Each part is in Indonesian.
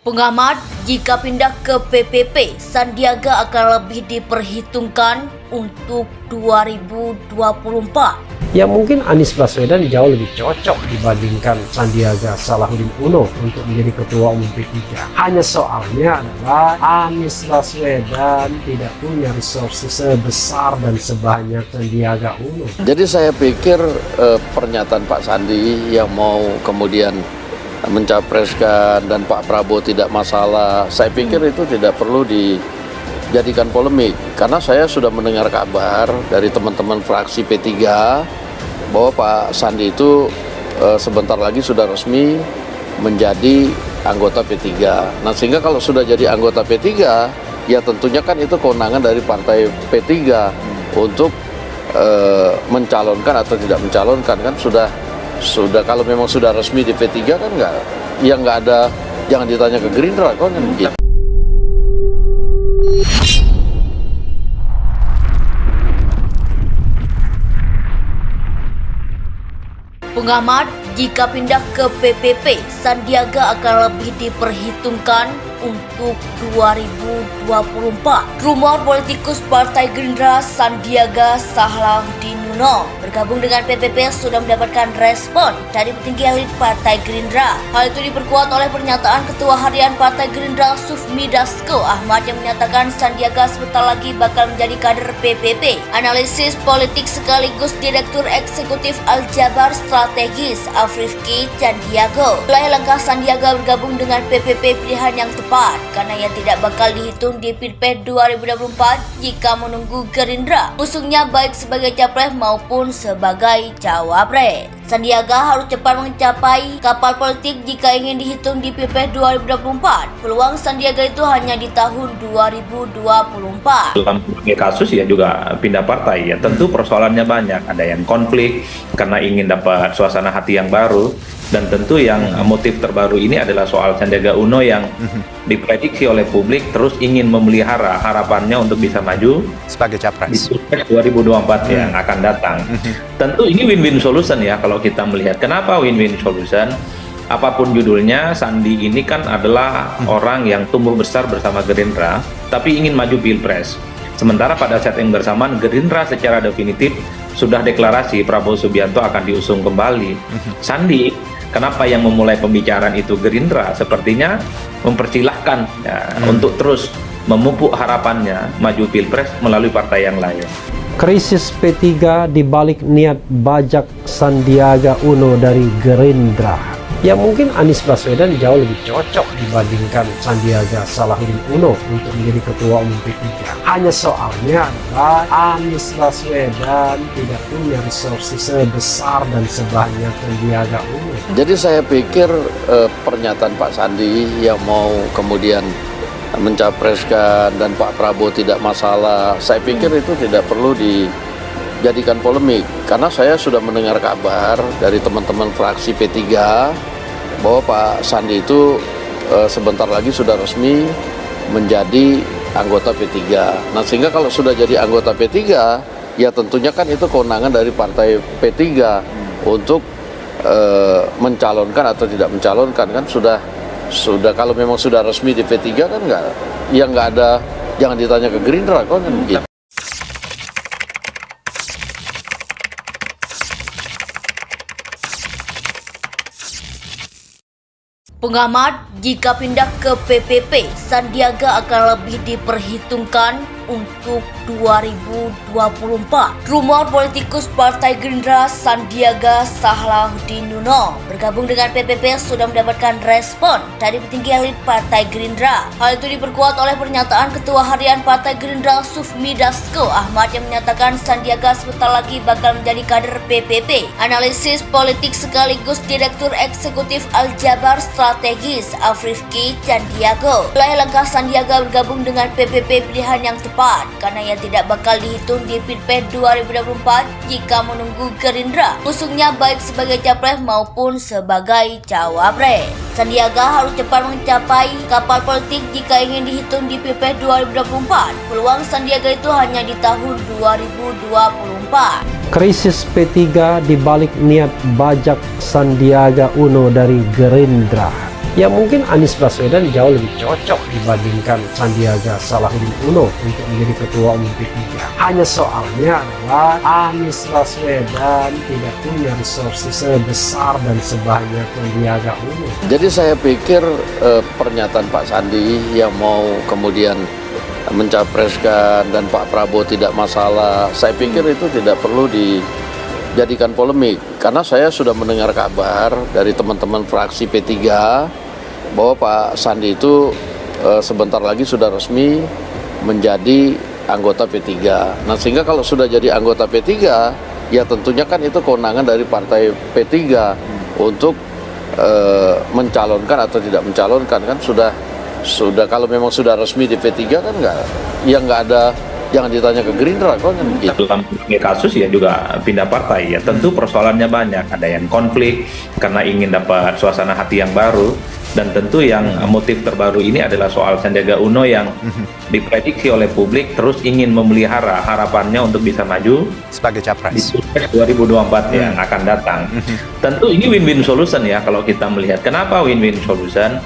Pengamat, jika pindah ke PPP, Sandiaga akan lebih diperhitungkan untuk 2024. Ya mungkin Anies Baswedan jauh lebih cocok dibandingkan Sandiaga Salahuddin Uno untuk menjadi Ketua Umum P3. Hanya soalnya adalah Anies Baswedan tidak punya resources sebesar dan sebanyak Sandiaga Uno. Jadi saya pikir pernyataan Pak Sandi yang mau kemudian mencapreskan dan Pak Prabowo tidak masalah, saya pikir itu tidak perlu dijadikan polemik, karena saya sudah mendengar kabar dari teman-teman fraksi P3 bahwa Pak Sandi itu sebentar lagi sudah resmi menjadi anggota P3. Nah, sehingga kalau sudah jadi anggota P3, ya tentunya kan itu kewenangan dari partai P3 untuk mencalonkan atau tidak mencalonkan, kan sudah kalau memang sudah resmi di P3 kan nggak ada, jangan ditanya ke Gerindra kan gitu. Pengamat, jika pindah ke PPP, Sandiaga akan lebih diperhitungkan untuk 2024. Rumor politikus Partai Gerindra Sandiaga Salahuddin Uno bergabung dengan PPP sudah mendapatkan respon dari petinggi elit Partai Gerindra. Hal itu diperkuat oleh pernyataan Ketua Harian Partai Gerindra Sufmi Dasko Ahmad yang menyatakan Sandiaga sebentar lagi bakal menjadi kader PPP. Analisis politik sekaligus Direktur Eksekutif Aljabar Strategis Afrifki Candiago. Mulai langkah Sandiaga bergabung dengan PPP pilihan yang tepat karena ia tidak bakal dihitung di Pilpres 2024 jika menunggu Gerindra usungnya baik sebagai capres maupun sebagai cawapres. Sandiaga harus cepat mencapai kapal politik jika ingin dihitung di Pilpres 2024. Peluang Sandiaga itu hanya di tahun 2024. Dalam berbagai kasus ya juga pindah partai ya, tentu persoalannya banyak. Ada yang konflik karena ingin dapat suasana hati yang baru, dan tentu yang motif terbaru ini adalah soal Sandiaga Uno yang diprediksi oleh publik terus ingin memelihara harapannya untuk bisa maju sebagai capres di Pilpres 2024 yang akan datang. Tentu ini win-win solution ya kalau kita melihat. Kenapa win-win solution? Apapun judulnya, Sandi ini kan adalah orang yang tumbuh besar bersama Gerindra tapi ingin maju Pilpres. Sementara pada saat yang bersamaan Gerindra secara definitif sudah deklarasi Prabowo Subianto akan diusung kembali. Sandi, kenapa yang memulai pembicaraan itu Gerindra? Sepertinya mempersilahkan ya, untuk terus memupuk harapannya maju Pilpres melalui partai yang lain. Krisis P3 dibalik niat bajak Sandiaga Uno dari Gerindra. Ya mungkin Anies Baswedan jauh lebih cocok dibandingkan Sandiaga Salahuddin Uno untuk menjadi Ketua Umum P3. Hanya soalnya adalah Anies Baswedan tidak punya resources sebesar dan sebanyak Sandiaga Uno. Jadi saya pikir pernyataan Pak Sandi yang mau kemudian mencapreskan dan Pak Prabowo tidak masalah, saya pikir itu tidak perlu dijadikan polemik, karena saya sudah mendengar kabar dari teman-teman fraksi P3 bahwa Pak Sandi itu sebentar lagi sudah resmi menjadi anggota P3. Nah, sehingga kalau sudah jadi anggota P3, ya tentunya kan itu kewenangan dari partai P3 untuk mencalonkan atau tidak mencalonkan, kan sudah kalau memang sudah resmi di P3 kan nggak ada, jangan ditanya ke Gerindra kan gitu. Pengamat, jika pindah ke PPP, Sandiaga akan lebih diperhitungkan untuk 2024. Rumor politikus Partai Gerindra Sandiaga Salahuddin Uno bergabung dengan PPP sudah mendapatkan respon dari petinggi elit Partai Gerindra. Hal itu diperkuat oleh pernyataan Ketua Harian Partai Gerindra Sufmi Dasko Ahmad yang menyatakan Sandiaga sebentar lagi bakal menjadi kader PPP. Analisis politik sekaligus Direktur Eksekutif Aljabar Strategis Afrifki Candiago. Mulai langkah Sandiaga bergabung dengan PPP pilihan yang tepat karena ia tidak bakal dihitung di Pilpres 2024 jika menunggu Gerindra usungnya baik sebagai capres maupun sebagai cawapres. Sandiaga harus cepat mencapai kapal politik jika ingin dihitung di Pilpres 2024. Peluang Sandiaga itu hanya di tahun 2024. Krisis P3 dibalik niat bajak Sandiaga Uno dari Gerindra. Ya mungkin Anies Baswedan jauh lebih cocok dibandingkan Sandiaga Salahuddin Uno untuk menjadi ketua umum P3. Hanya soalnya adalah Anies Baswedan tidak punya resources sebesar dan sebanyak Sandiaga Uno. Jadi saya pikir pernyataan Pak Sandi yang mau kemudian mencapreskan dan Pak Prabowo tidak masalah, saya pikir itu tidak perlu dijadikan polemik. Karena saya sudah mendengar kabar dari teman-teman fraksi P3 bahwa Pak Sandi itu sebentar lagi sudah resmi menjadi anggota P3. Nah sehingga kalau sudah jadi anggota P3, ya tentunya kan itu kewenangan dari partai P3 untuk mencalonkan atau tidak mencalonkan. Kan sudah kalau memang sudah resmi di P3 kan nggak ada, jangan ditanya ke Gerindra kok kan gitu. Dalam kasus ya juga pindah partai ya, tentu persoalannya banyak, ada yang konflik karena ingin dapat suasana hati yang baru, dan tentu yang motif terbaru ini adalah soal Sandiaga Uno yang diprediksi oleh publik terus ingin memelihara harapannya untuk bisa maju sebagai capres di Pilpres 2024 yang akan datang. Tentu ini win-win solution ya kalau kita melihat. Kenapa win-win solution?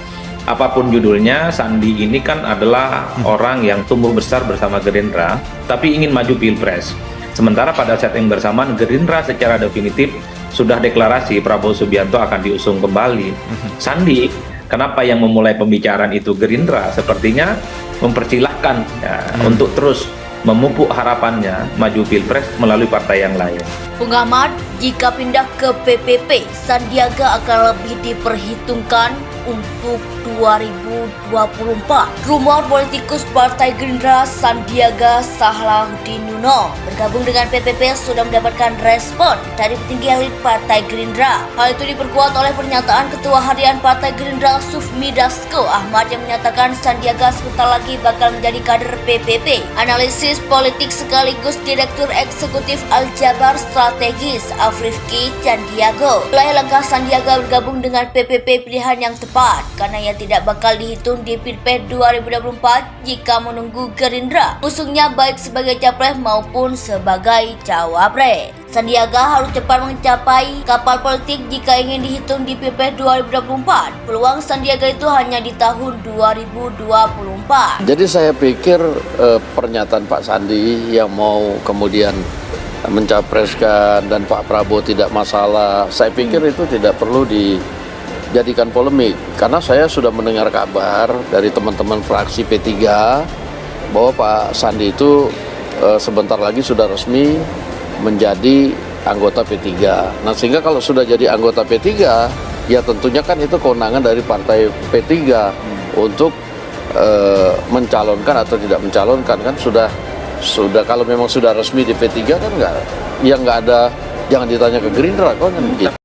Apapun judulnya, Sandi ini kan adalah orang yang tumbuh besar bersama Gerindra, tapi ingin maju Pilpres. Sementara pada saat yang bersamaan, Gerindra secara definitif sudah deklarasi Prabowo Subianto akan diusung kembali. Sandi, kenapa yang memulai pembicaraan itu Gerindra? Sepertinya mempersilahkan ya, untuk terus memupuk harapannya maju Pilpres melalui partai yang lain. Bung Ahmad, jika pindah ke PPP, Sandiaga akan lebih diperhitungkan untuk 2024. Rumor politikus Partai Gerindra Sandiaga Salahuddin Uno bergabung dengan PPP sudah mendapatkan respon dari petinggi elit Partai Gerindra. Hal itu diperkuat oleh pernyataan Ketua Harian Partai Gerindra Sufmi Dasko Ahmad yang menyatakan Sandiaga sebentar lagi bakal menjadi kader PPP. Analisis politik sekaligus Direktur Eksekutif Aljabar Strategis Afrifki Candiago. Mulai langkah Sandiaga bergabung dengan PPP pilihan yang tepat karena ia tidak bakal dihitung di Pilpres 2024 jika menunggu Gerindra usungnya baik sebagai capres maupun sebagai cawapres. Sandiaga harus cepat mencapai kapal politik jika ingin dihitung di Pilpres 2024. Peluang Sandiaga itu hanya di tahun 2024. Jadi saya pikir pernyataan Pak Sandi yang mau kemudian mencapreskan dan Pak Prabowo tidak masalah, saya pikir itu tidak perlu dijadikan polemik. Karena saya sudah mendengar kabar dari teman-teman fraksi P3 bahwa Pak Sandi itu sebentar lagi sudah resmi menjadi anggota P3. Nah sehingga kalau sudah jadi anggota P3, ya tentunya kan itu kewenangan dari partai P3 untuk mencalonkan atau tidak mencalonkan. Kan sudah kalau memang sudah resmi di P3 kan nggak ada, jangan ditanya ke Gerindra kok kan gitu.